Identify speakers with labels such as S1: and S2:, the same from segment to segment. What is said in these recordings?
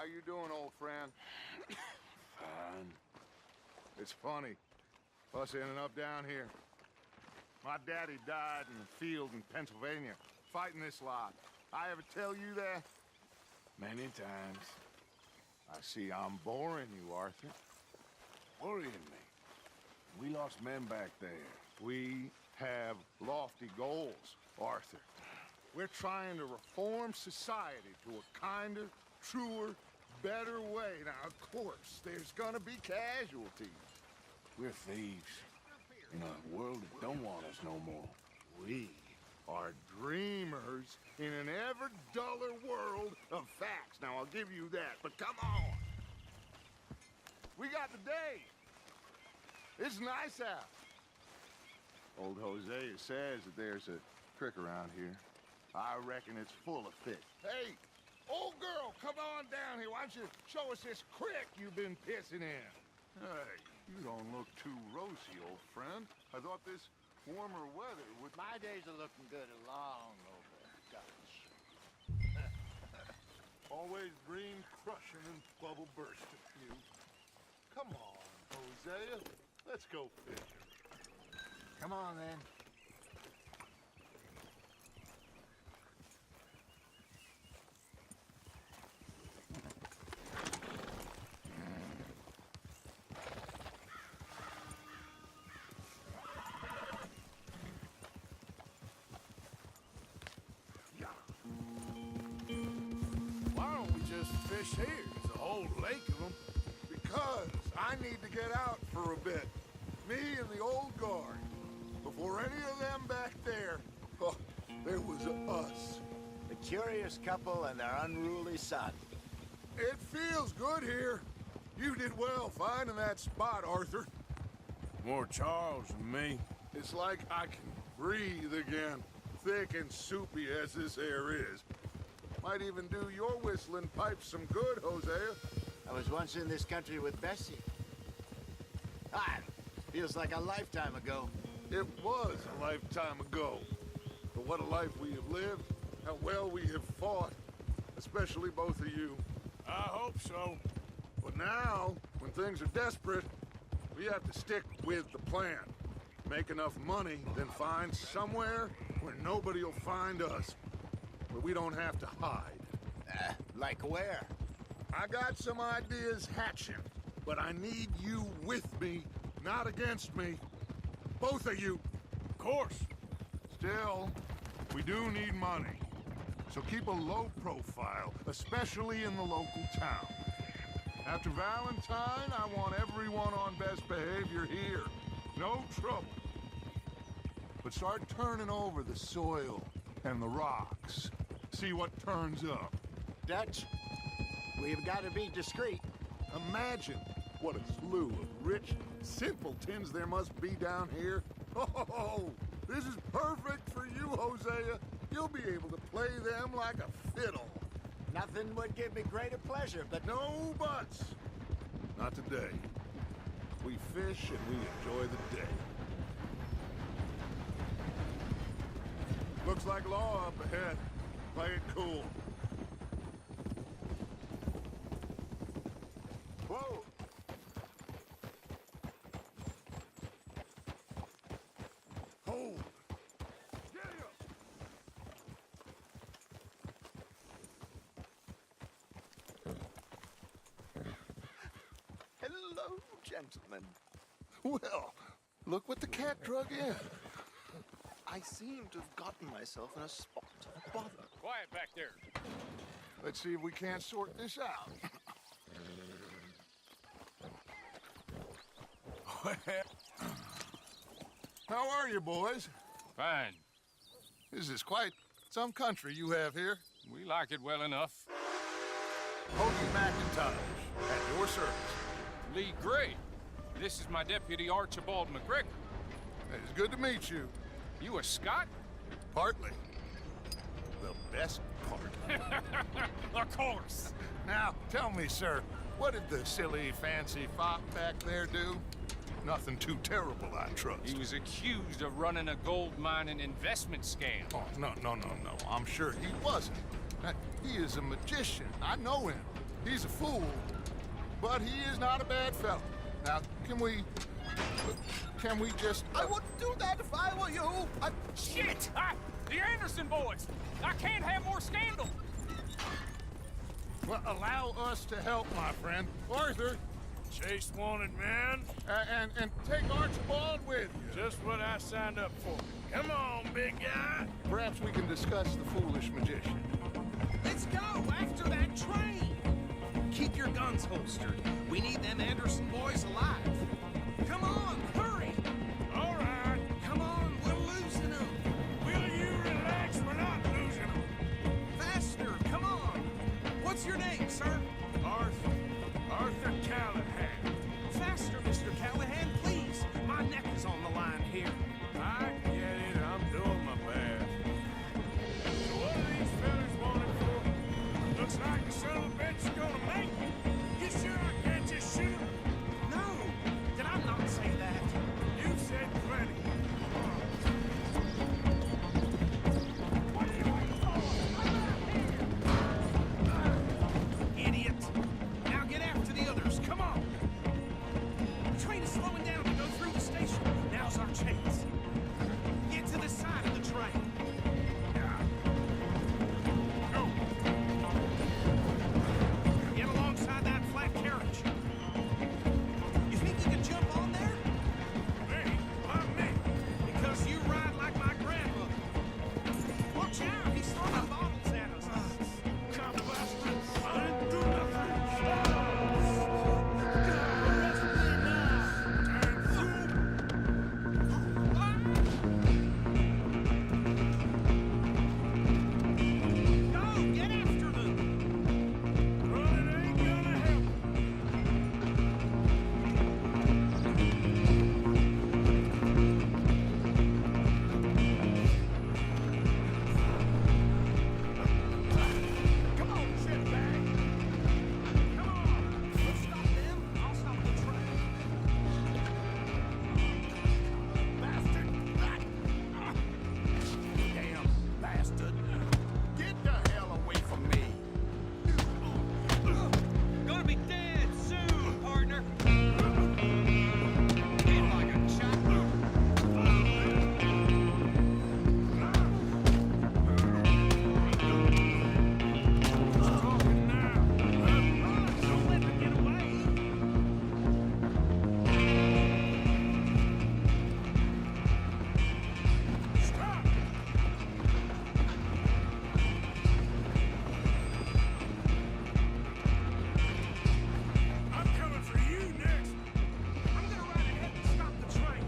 S1: you doing, old friend?
S2: Fine.
S1: It's funny, us ending up down here. My daddy died in the field in Pennsylvania, fighting this lot. I ever tell you that?
S2: Many times.
S1: I see I'm boring you, Arthur.
S2: Worrying me. We lost men back there.
S1: We have lofty goals, Arthur. We're trying to reform society to a kinder, truer, better way. Now, of course, there's gonna be casualties.
S2: We're thieves. In a world that don't want us no more.
S1: We are dreamers in an ever duller world of facts. Now, I'll give you that, but come on. We got the day. It's nice out. Old Hosea says that there's a creek around here. I reckon it's full of fish. Hey, old girl, come on down here. Why don't you show us this creek you've been pissing in?
S3: Hey, you don't look too rosy, old friend. I thought this warmer weather would...
S4: My days are looking good along over, Dutch.
S3: Always dream crushing and bubble bursting, you. Come on, Hosea. Let's go fishing.
S4: Come on, then.
S3: Why don't we just fish here? There's a whole lake of them.
S1: Because I need to get out for a bit. Me and the old guard. Before any of them back there, oh, there was us.
S4: The curious couple and their unruly son.
S1: It feels good here. You did well finding that spot, Arthur.
S2: More Charles than me.
S1: It's like I can breathe again, thick and soupy as this air is. Might even do your whistling pipes some good, Hosea.
S4: I was once in this country with Bessie. Ah, feels like a lifetime ago.
S1: It was a lifetime ago. But what a life we have lived, how well we have fought, especially both of you.
S2: I hope so.
S1: But now, when things are desperate, we have to stick with the plan. Make enough money, then find somewhere where nobody will find us. Where we don't have to hide.
S4: Like where?
S1: I got some ideas hatching, but I need you with me, not against me. Both of you.
S2: Of course.
S1: Still, we do need money. So keep a low profile, especially in the local town. After Valentine, I want everyone on best behavior here. No trouble. But start turning over the soil and the rocks. See what turns up.
S4: Dutch, we've got to be discreet.
S1: Imagine what a slew of rich simpletons there must be down here. Oh, this is perfect for you, Hosea. You'll be able to play them like a fiddle.
S4: Nothing would give me greater pleasure, but
S1: No buts. Not today. We fish and we enjoy the day. Looks like law up ahead. Play it cool.
S4: Whoa!
S1: Hold.
S4: Hello, gentlemen.
S1: Well, look what the cat drug in.
S5: I seem to have gotten myself in a spot of bother.
S2: Quiet back there.
S1: Let's see if we can't sort this out. How are you, boys?
S6: Fine.
S1: This is quite some country you have here.
S6: We like it well enough.
S1: Hoagie McIntosh, at your service.
S6: Lee Gray. This is my deputy Archibald McGregor.
S1: It's good to meet you.
S6: You a Scot?
S1: Partly. The best part.
S6: Of course.
S1: Now, tell me, sir, what did the silly, fancy fop back there do? Nothing too terrible, I trust.
S6: He was accused of running a gold mining investment scam.
S1: Oh, no. I'm sure he wasn't. He is a magician. I know him.
S3: He's a fool, but he is not a bad fellow. Now, can we just...
S5: I wouldn't do that if I were you.
S6: Shit! The Anderson boys! I can't have more scandal!
S3: Well, allow us to help, my friend. Arthur,
S2: Chase wanted man.
S3: and take Archibald with you.
S2: Just what I signed up for. Come on, big guy.
S3: Perhaps we can discuss the foolish magician.
S5: Let's go after that train. Keep your guns holstered. We need them Anderson boys alive. Come on, hurry.
S2: All right.
S5: Come on, we're losing them.
S2: Will you relax? We're not losing them.
S5: Faster, come on. What's your name, sir?
S2: Arthur Callahan.
S5: Faster, Mr. Callahan, please. My neck is on the line here.
S2: I get it. I'm doing my best. So what are these fellas wanted for? Looks like the son of a bitch is gonna make it. You sure I can't just shoot him?
S5: No, did I not say that?
S2: You said plenty.
S6: What are you waiting for?
S5: Idiot. Now get after the others, come on. The train is slowing down to go through the station. Now's our chance. Get to the side of the train.
S2: Go.
S5: Get alongside that flat carriage. You think you can jump on there?
S2: Me? Why me?
S5: Because you ride like my grandmother. Watch out, he's throwing bottles at us.
S2: Come, bastard. I didn't do nothing.
S5: Go, get after them.
S2: Running ain't gonna help.
S5: Come on, shitbag. Come on. Let's stop them. I'll stop the train. Bastard. Damn bastard.
S1: Get the hell away from me.
S5: Gonna be dead soon, partner. Hit like a chopper.
S2: Talking now.
S5: Don't let them get away.
S2: Stop. I'm coming for you next.
S5: I'm gonna ride ahead and stop the train.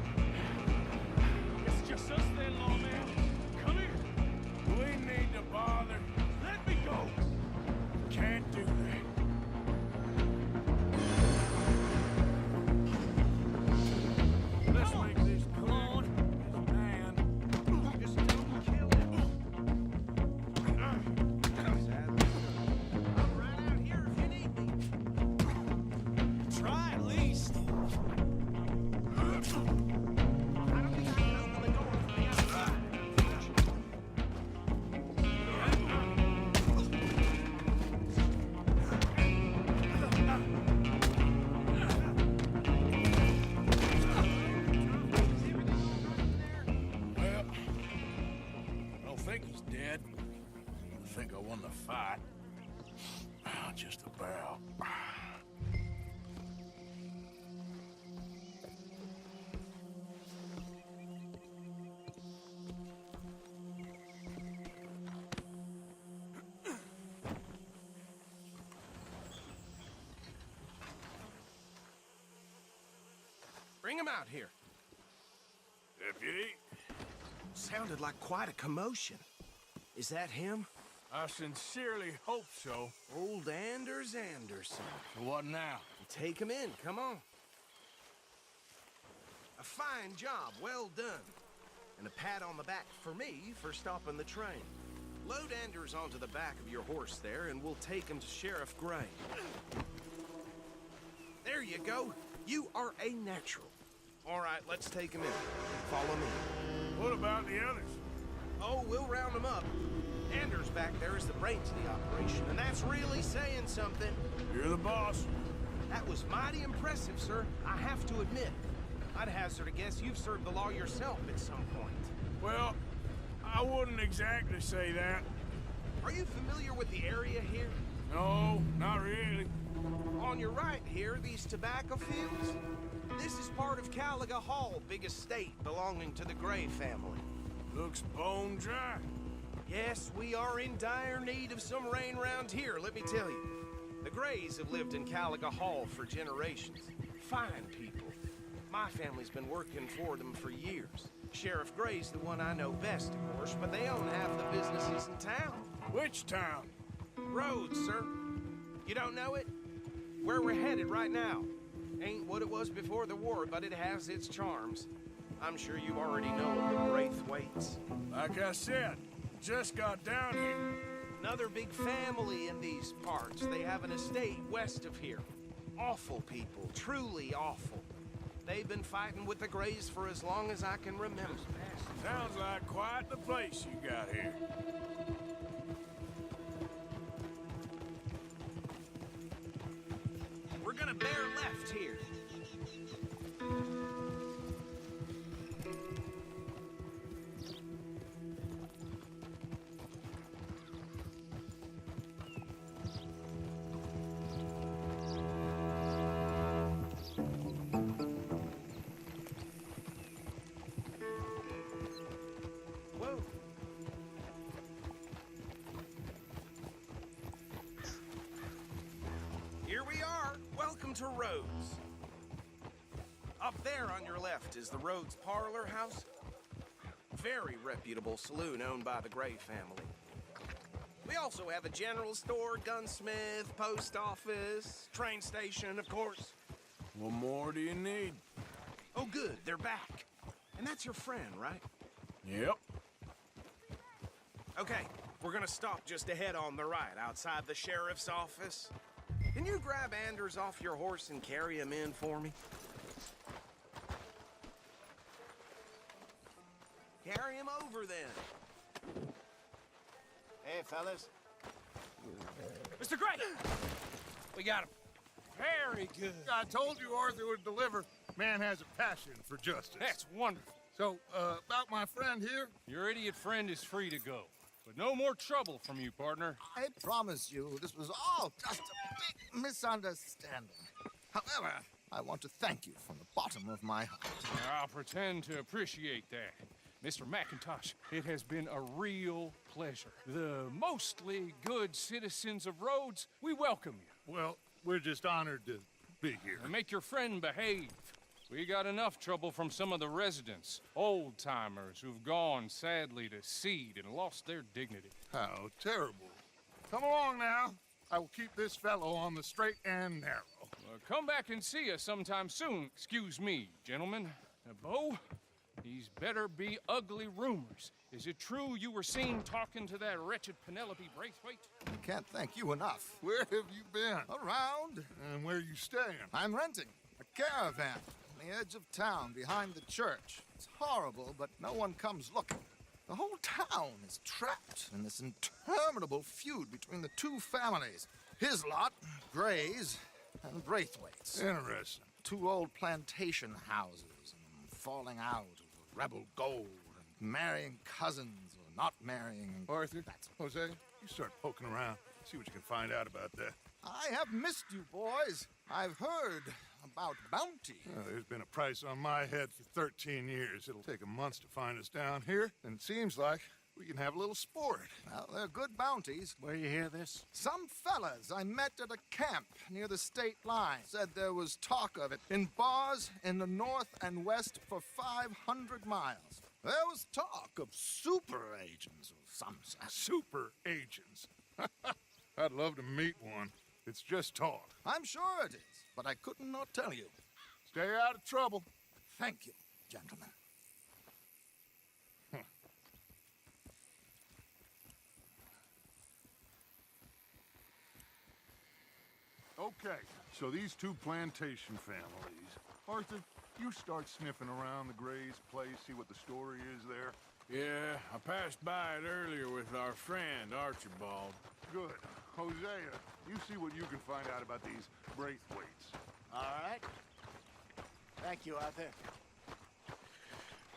S6: It's just us then, lawman. Come here.
S2: We need to bother.
S6: Let me go.
S2: Can't do that. Let's make this clear. This man.
S5: Just don't kill him. I'm right out here if you need me. Try at least. I don't think I can open the door from the outside.
S2: Well, I don't think he's dead. I think I won the fight. Just about.
S5: Bring him out here.
S2: Deputy,
S5: Sounded like quite a commotion. Is that him?
S2: I sincerely hope so.
S5: Old Anders Anderson.
S2: So what now?
S5: Take him in, come on. A fine job, well done. And a pat on the back for me for stopping the train. Load Anders onto the back of your horse there, and we'll take him to Sheriff Gray. There you go. You are a natural. All right, let's take him in. Follow me.
S2: What about the others?
S5: Oh, we'll round them up. Anders back there is the brains of the operation, and that's really saying something.
S2: You're the boss.
S5: That was mighty impressive, sir. I have to admit. I'd hazard a guess you've served the law yourself at some point.
S2: Well, I wouldn't exactly say that.
S5: Are you familiar with the area here?
S2: No, not really.
S5: On your right here, these tobacco fields? This is part of Caliga Hall, big estate belonging to the Gray family.
S2: Looks bone dry.
S5: Yes, we are in dire need of some rain round here, let me tell you. The Grays have lived in Caliga Hall for generations. Fine people. My family's been working for them for years. Sheriff Gray's the one I know best, of course, but they own half the businesses in town.
S2: Which town?
S5: Rhodes, sir. You don't know it? Where we're headed right now. Ain't what it was before the war, but it has its charms. I'm sure you already know of the Braithwaites.
S2: Like I said, just got down here.
S5: Another big family in these parts. They have an estate west of here. Awful people, truly awful. They've been fighting with the Grays for as long as I can remember.
S2: Sounds like quite the place you got here.
S5: We're gonna bear left here. Whoa. Here we are. Welcome to Rhodes. Up there on your left is the Rhodes Parlor House. Very reputable saloon owned by the Gray family. We also have a general store, gunsmith, post office, train station, of course.
S2: What more do you need?
S5: Oh, good, they're back. And that's your friend, right?
S2: Yep.
S5: Okay, we're gonna stop just ahead on the right, outside the sheriff's office. Can you grab Anders off your horse and carry him in for me? Carry him over, then.
S4: Hey, fellas.
S6: Mr. Gray! We got him. Very good.
S1: I told you Arthur would deliver. Man has a passion for justice.
S6: That's wonderful.
S1: So, about my friend here?
S6: Your idiot friend is free to go. But no more trouble from you, partner.
S7: I promise you, this was all just a big misunderstanding. However, I want to thank you from the bottom of my heart.
S6: I'll pretend to appreciate that. Mr. McIntosh, it has been a real pleasure. The mostly good citizens of Rhodes, we welcome you.
S1: Well, we're just honored to be here.
S6: And make your friend behave. We got enough trouble from some of the residents, old-timers who've gone, sadly, to seed and lost their dignity.
S1: How terrible. Come along now. I will keep this fellow on the straight and narrow.
S6: Come back and see us sometime soon. Excuse me, gentlemen. Bo, these better be ugly rumors. Is it true you were seen talking to that wretched Penelope Braithwaite?
S7: I can't thank you enough.
S1: Where have you been?
S7: Around,
S1: And where you staying?
S7: I'm renting a caravan on the edge of town behind the church. It's horrible, but no one comes looking. The whole town is trapped in this interminable feud between the two families. His lot, Gray's, and Braithwaite's.
S1: Interesting.
S7: Two old plantation houses, and falling out over rebel gold, and marrying cousins or not marrying.
S1: Arthur, Jose, you start poking around. See what you can find out about that.
S7: I have missed you, boys. I've heard about bounty.
S1: There's been a price on my head for 13 years. It'll take a month to find us down here, and it seems like we can have a little sport.
S7: Well, they're good bounties.
S4: Where you hear this?
S7: Some fellas I met at a camp near the state line said there was talk of it in bars in the north and west for 500 miles. There was talk of super agents of some sort.
S1: Super agents. I'd love to meet one. It's just talk.
S7: I'm sure it is, but I couldn't not tell you.
S1: Stay out of trouble.
S7: Thank you, gentlemen.
S1: Okay, so these two plantation families. Arthur, you start sniffing around the Gray's place, see what the story is there.
S2: Yeah, I passed by it earlier with our friend, Archibald.
S1: Good. Hosea, you see what you can find out about these Braithwaites.
S4: All right. Thank you, Arthur.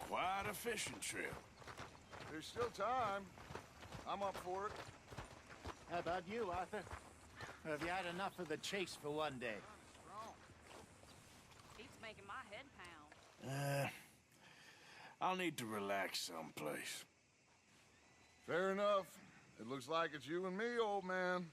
S2: Quite a fishing trip.
S1: There's still time. I'm up for it.
S4: How about you, Arthur? Or have you had enough of the chase for one day?
S8: Strong. Keeps making my head pound.
S2: I'll need to relax someplace.
S1: Fair enough. It looks like it's you and me, old man.